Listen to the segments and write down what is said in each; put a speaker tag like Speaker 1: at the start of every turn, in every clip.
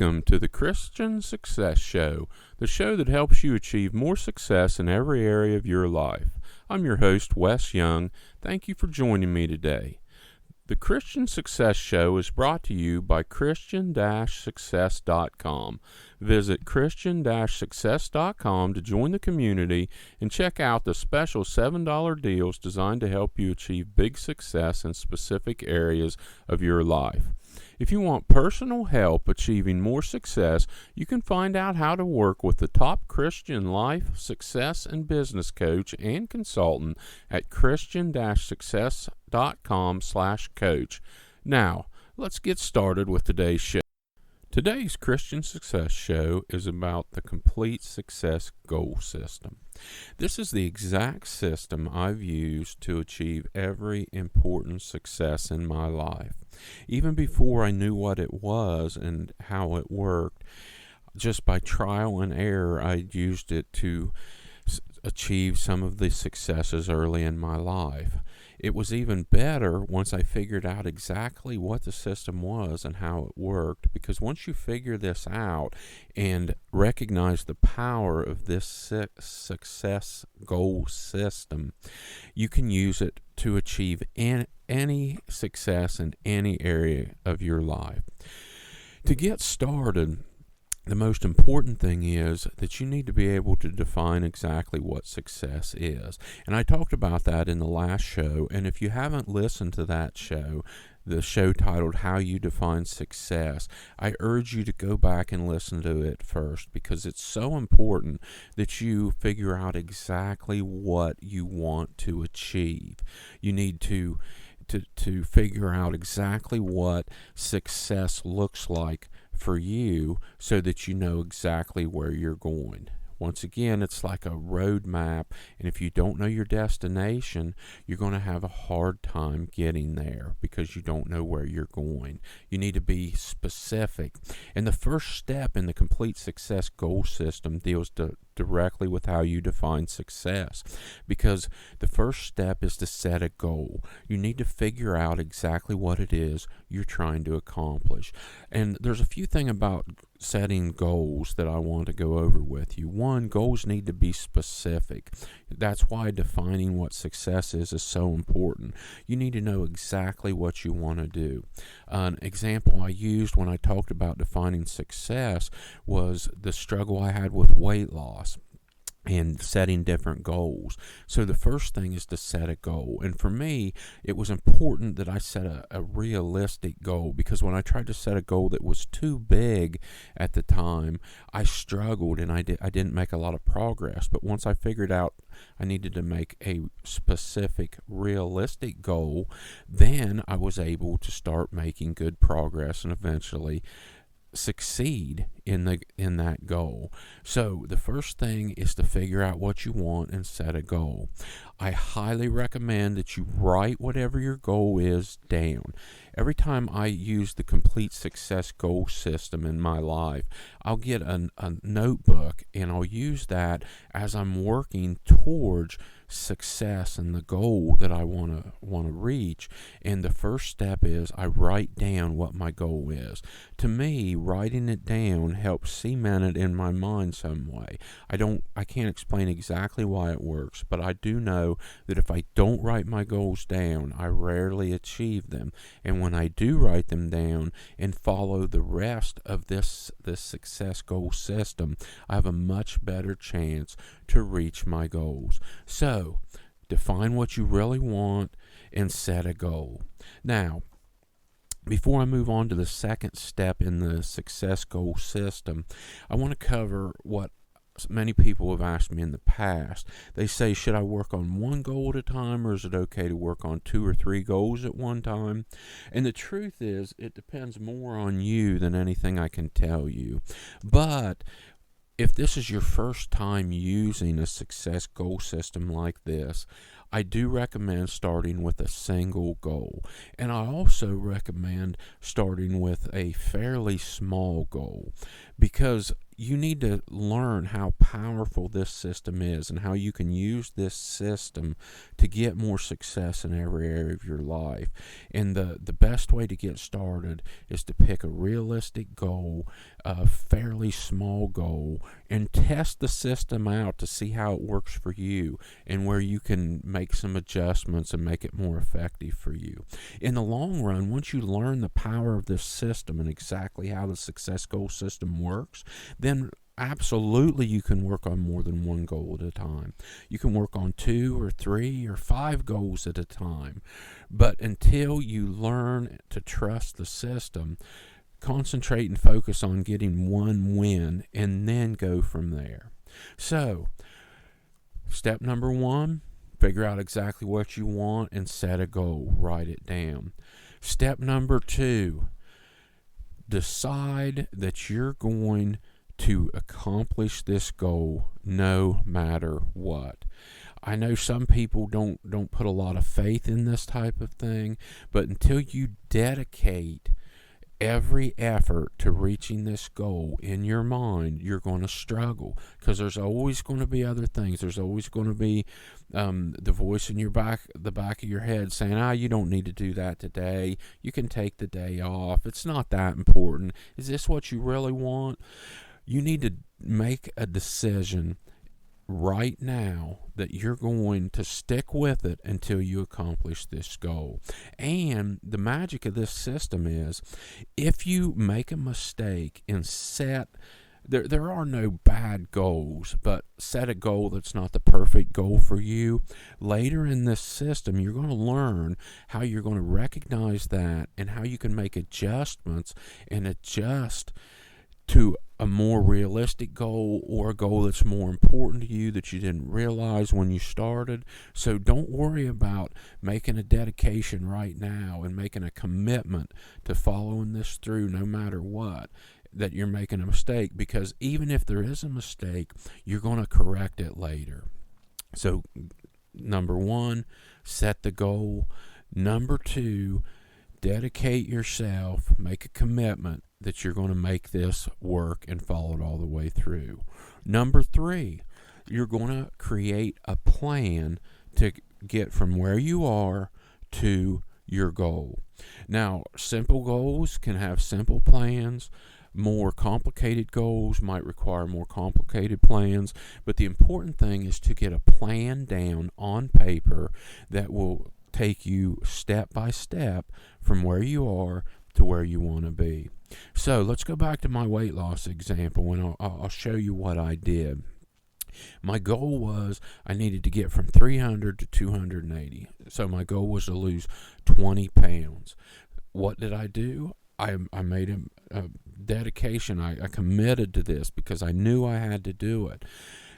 Speaker 1: Welcome to the Christian Success Show, the show that helps you achieve more success in every area of your life. I'm your host, Wes Young. Thank you for joining me today. The Christian Success Show is brought to you by Christian-Success.com. Visit Christian-Success.com to join the community and check out the special $7 deals designed to help you achieve big success in specific areas of your life. If you want personal help achieving more success, you can find out how to work with the top Christian life, success, and business coach and consultant at Christian-Success.com/coach. Now, let's get started with today's show. Today's Christian Success Show is about the Complete Success Goal System. This is the exact system I've used to achieve every important success in my life. Even before I knew what it was and how it worked, just by trial and error, I used it to achieve some of the successes early in my life. It was even better once I figured out exactly what the system was and how it worked, because once you figure this out and recognize the power of this success goal system, you can use it to achieve any success in any area of your life. To get started, the most important thing is that you need to be able to define exactly what success is. And I talked about that in the last show, and if you haven't listened to that show, the show titled How You Define Success, I urge you to go back and listen to it first, because it's so important that you figure out exactly what you want to achieve. You need to figure out exactly what success looks like for you so that you know exactly where you're going. Once again, it's like a road map, and if you don't know your destination, you're going to have a hard time getting there because you don't know where you're going. You need to be specific. And the first step in the Complete Success Goal System deals directly with how you define success, because the first step is to set a goal. You need to figure out exactly what it is you're trying to accomplish. And there's a few things about setting goals that I want to go over with you. One, goals need to be specific. That's why defining what success is so important. You need to know exactly what you want to do. An example I used when I talked about defining success was the struggle I had with weight loss and setting different goals. So the first thing is to set a goal. And for me, it was important that I set a realistic goal, because when I tried to set a goal that was too big at the time, I struggled and I didn't make a lot of progress. But once I figured out I needed to make a specific, realistic goal, then I was able to start making good progress and eventually succeed in that goal. So the first thing is to figure out what you want and set a goal. I highly recommend that you write whatever your goal is down. Every time I use the Complete Success Goal System in my life, I'll get a notebook and I'll use that as I'm working towards success and the goal that I want to reach. And the first step is I write down what my goal is. To me, writing it down helps cement it in my mind some way. I can't explain exactly why it works, but I do know that if I don't write my goals down, I rarely achieve them. And when I do write them down and follow the rest of this success goal system, I have a much better chance to reach my goals. So, define what you really want and set a goal. Now, before I move on to the second step in the success goal system, I want to cover what many people have asked me in the past. They say, should I work on one goal at a time, or is it okay to work on 2 or 3 goals at one time? And the truth is, it depends more on you than anything I can tell you. But if this is your first time using a success goal system like this, I do recommend starting with a single goal. And I also recommend starting with a fairly small goal, because you need to learn how powerful this system is and how you can use this system to get more success in every area of your life. And the best way to get started is to pick a realistic goal, a fairly small goal, and test the system out to see how it works for you and where you can make some adjustments and make it more effective for you. In the long run, once you learn the power of this system and exactly how the success goal system works, then absolutely you can work on more than one goal at a time. You can work on 2 or 3 or 5 goals at a time. But until you learn to trust the system, concentrate and focus on getting one win and then go from there. So, step number 1, figure out exactly what you want and set a goal. Write it down. Step number 2, decide that you're going to accomplish this goal no matter what. I know some people don't put a lot of faith in this type of thing, but until you dedicate every effort to reaching this goal in your mind, you're going to struggle, because there's always going to be other things. There's always going to be the voice in the back of your head saying, you don't need to do that today. You can take the day off. It's not that important. Is this what you really want? You need to make a decision right now that you're going to stick with it until you accomplish this goal. And the magic of this system is, if you make a mistake and there are no bad goals, but set a goal that's not the perfect goal for you, later in this system you're going to learn how you're going to recognize that and how you can make adjustments and adjust to a more realistic goal, or a goal that's more important to you that you didn't realize when you started. So don't worry about making a dedication right now and making a commitment to following this through no matter what, that you're making a mistake, because even if there is a mistake, you're going to correct it later. So number 1, set the goal. Number 2, dedicate yourself, make a commitment that you're going to make this work and follow it all the way through. Number 3, you're going to create a plan to get from where you are to your goal. Now, simple goals can have simple plans. More complicated goals might require more complicated plans, but the important thing is to get a plan down on paper that will take you step by step from where you are to where you want to be. So let's go back to my weight loss example, and I'll show you what I did. My goal was I needed to get from 300 to 280. So my goal was to lose 20 pounds. What did I do? I made a dedication. I committed to this because I knew I had to do it.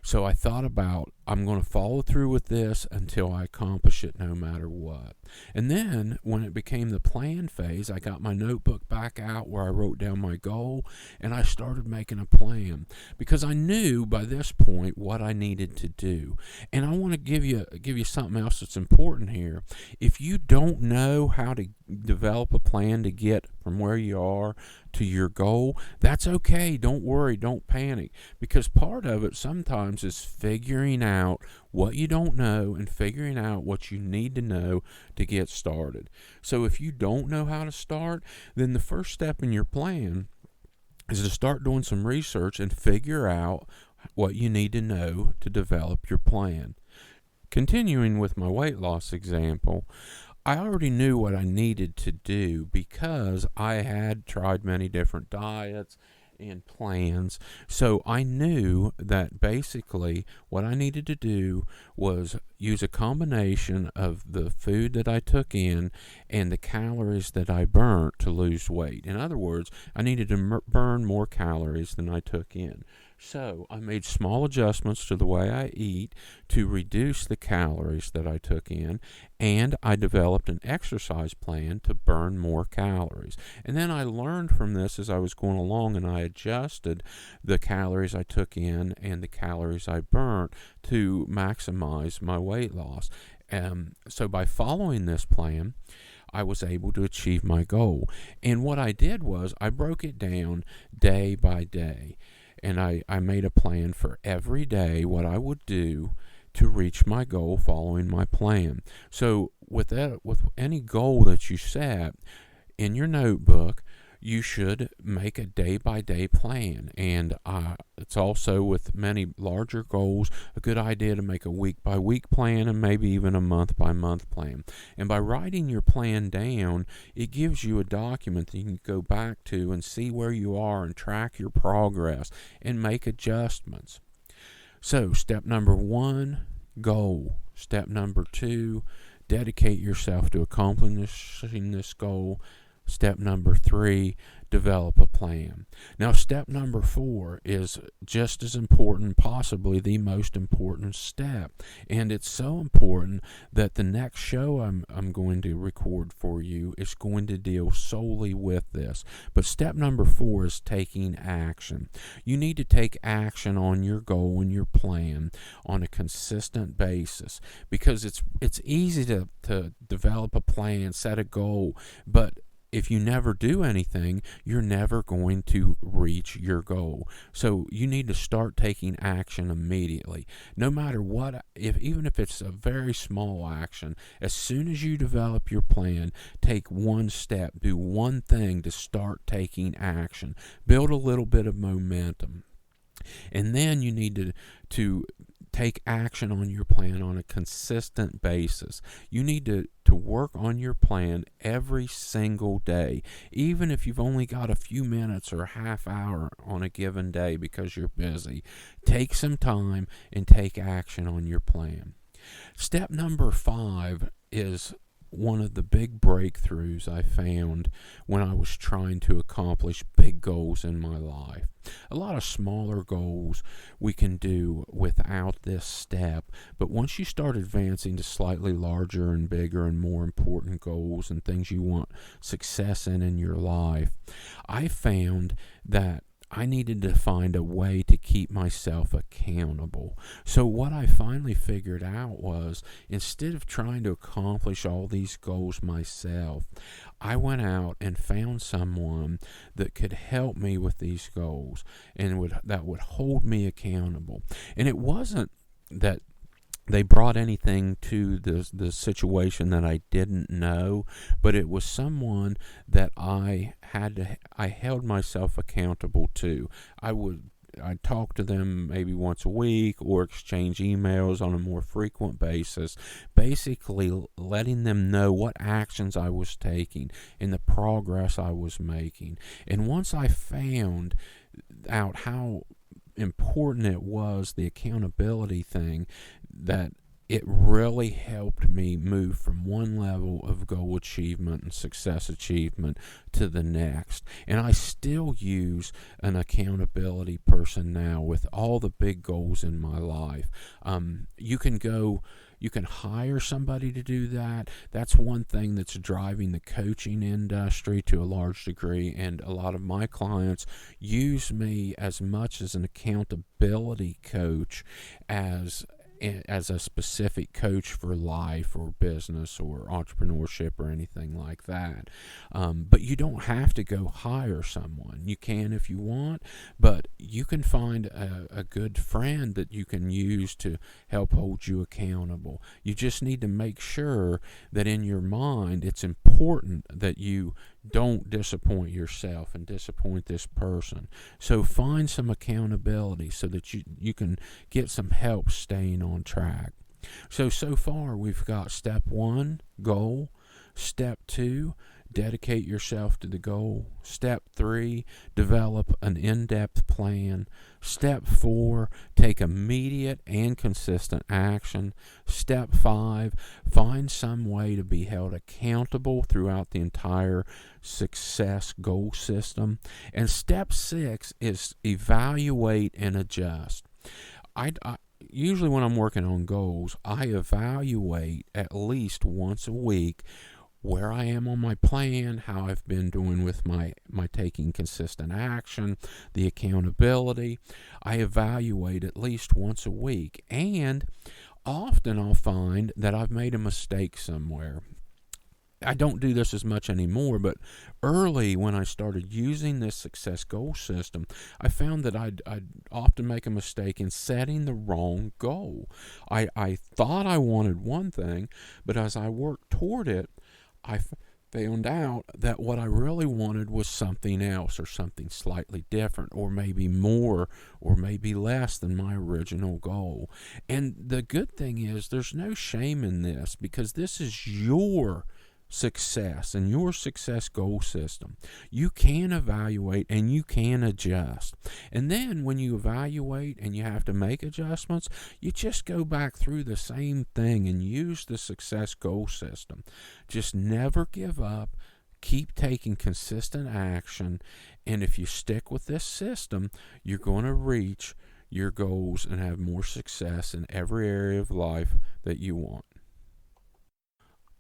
Speaker 1: So I thought about, I'm going to follow through with this until I accomplish it no matter what. And then when it became the plan phase, I got my notebook back out where I wrote down my goal, and I started making a plan because I knew by this point what I needed to do. And I want to give you something else that's important here. If you don't know how to develop a plan to get from where you are to your goal, that's okay. Don't worry, don't panic, because part of it sometimes is figuring out what you don't know and figuring out what you need to know to get started. So if you don't know how to start, then the first step in your plan is to start doing some research and figure out what you need to know to develop your plan. Continuing with my weight loss example, I already knew what I needed to do because I had tried many different diets and plans. So I knew that basically what I needed to do was use a combination of the food that I took in and the calories that I burnt to lose weight. In other words, I needed to burn more calories than I took in. So I made small adjustments to the way I eat to reduce the calories that I took in, and I developed an exercise plan to burn more calories. And then I learned from this as I was going along, and I adjusted the calories I took in and the calories I burnt to maximize my weight loss. So by following this plan, I was able to achieve my goal. And what I did was I broke it down day by day. and I made a plan for every day what I would do to reach my goal following my plan. So with any goal that you set in your notebook, you should make a day-by-day plan. And it's also with many larger goals a good idea to make a week-by-week plan and maybe even a month-by-month plan. And by writing your plan down, it gives you a document that you can go back to and see where you are and track your progress and make adjustments. So step number 1, goal. Step number 2, dedicate yourself to accomplishing this goal. Step number 3, develop a plan. Now, step number 4 is just as important, possibly the most important step. And it's so important that the next show I'm going to record for you is going to deal solely with this. But step number 4 is taking action. You need to take action on your goal and your plan on a consistent basis, because it's easy to develop a plan, set a goal, but if you never do anything, you're never going to reach your goal. So you need to start taking action immediately. No matter what, even if it's a very small action, as soon as you develop your plan, take one step, do one thing to start taking action. Build a little bit of momentum. And then you need to take action on your plan on a consistent basis. You need to work on your plan every single day, even if you've only got a few minutes or a half hour on a given day because you're busy. Take some time and take action on your plan. Step number 5 is one of the big breakthroughs I found when I was trying to accomplish big goals in my life. A lot of smaller goals we can do without this step, but once you start advancing to slightly larger and bigger and more important goals and things you want success in your life, I found that I needed to find a way to keep myself accountable. So what I finally figured out was, instead of trying to accomplish all these goals myself, I went out and found someone that could help me with these goals and that would hold me accountable. And it wasn't that they brought anything to the situation that I didn't know, but it was someone that I held myself accountable to. I'd talk to them maybe once a week or exchange emails on a more frequent basis, basically letting them know what actions I was taking and the progress I was making. And once I found out how important it was, the accountability thing, that it really helped me move from one level of goal achievement and success achievement to the next. And I still use an accountability person now with all the big goals in my life. You can hire somebody to do that. That's one thing that's driving the coaching industry to a large degree, and a lot of my clients use me as much as an accountability coach as a specific coach for life or business or entrepreneurship or anything like that. But you don't have to go hire someone. You can if you want, but you can find a good friend that you can use to help hold you accountable. You just need to make sure that in your mind it's important that you don't disappoint yourself and disappoint this person. So find some accountability so that you can get some help staying on track. So far we've got step 1, goal. Step 2, dedicate yourself to the goal. Step 3, develop an in-depth plan. Step 4, take immediate and consistent action. Step 5, find some way to be held accountable throughout the entire success goal system. And step 6 is evaluate and adjust. Usually when I'm working on goals, I evaluate at least once a week where I am on my plan, how I've been doing with my taking consistent action, the accountability. I evaluate at least once a week, and often I'll find that I've made a mistake somewhere. I don't do this as much anymore, but early when I started using this success goal system, I found that I'd often make a mistake in setting the wrong goal. I thought I wanted one thing, but as I worked toward it, I found out that what I really wanted was something else, or something slightly different, or maybe more, or maybe less than my original goal. And the good thing is there's no shame in this, because this is your success and your success goal system. You can evaluate and you can adjust. And then when you evaluate and you have to make adjustments, you just go back through the same thing and use the success goal system. Just never give up. Keep taking consistent action. And if you stick with this system, you're going to reach your goals and have more success in every area of life that you want.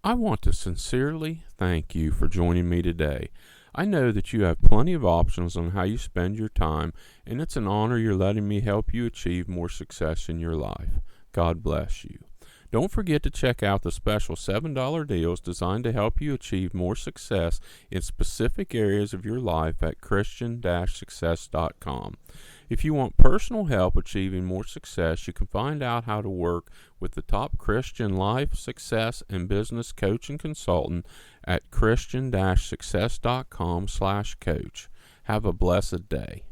Speaker 1: I want to sincerely thank you for joining me today. I know that you have plenty of options on how you spend your time, and it's an honor you're letting me help you achieve more success in your life. God bless you. Don't forget to check out the special $7 deals designed to help you achieve more success in specific areas of your life at Christian-success.com. If you want personal help achieving more success, you can find out how to work with the top Christian life, success, and business coach and consultant at Christian-success.com/coach. Have a blessed day.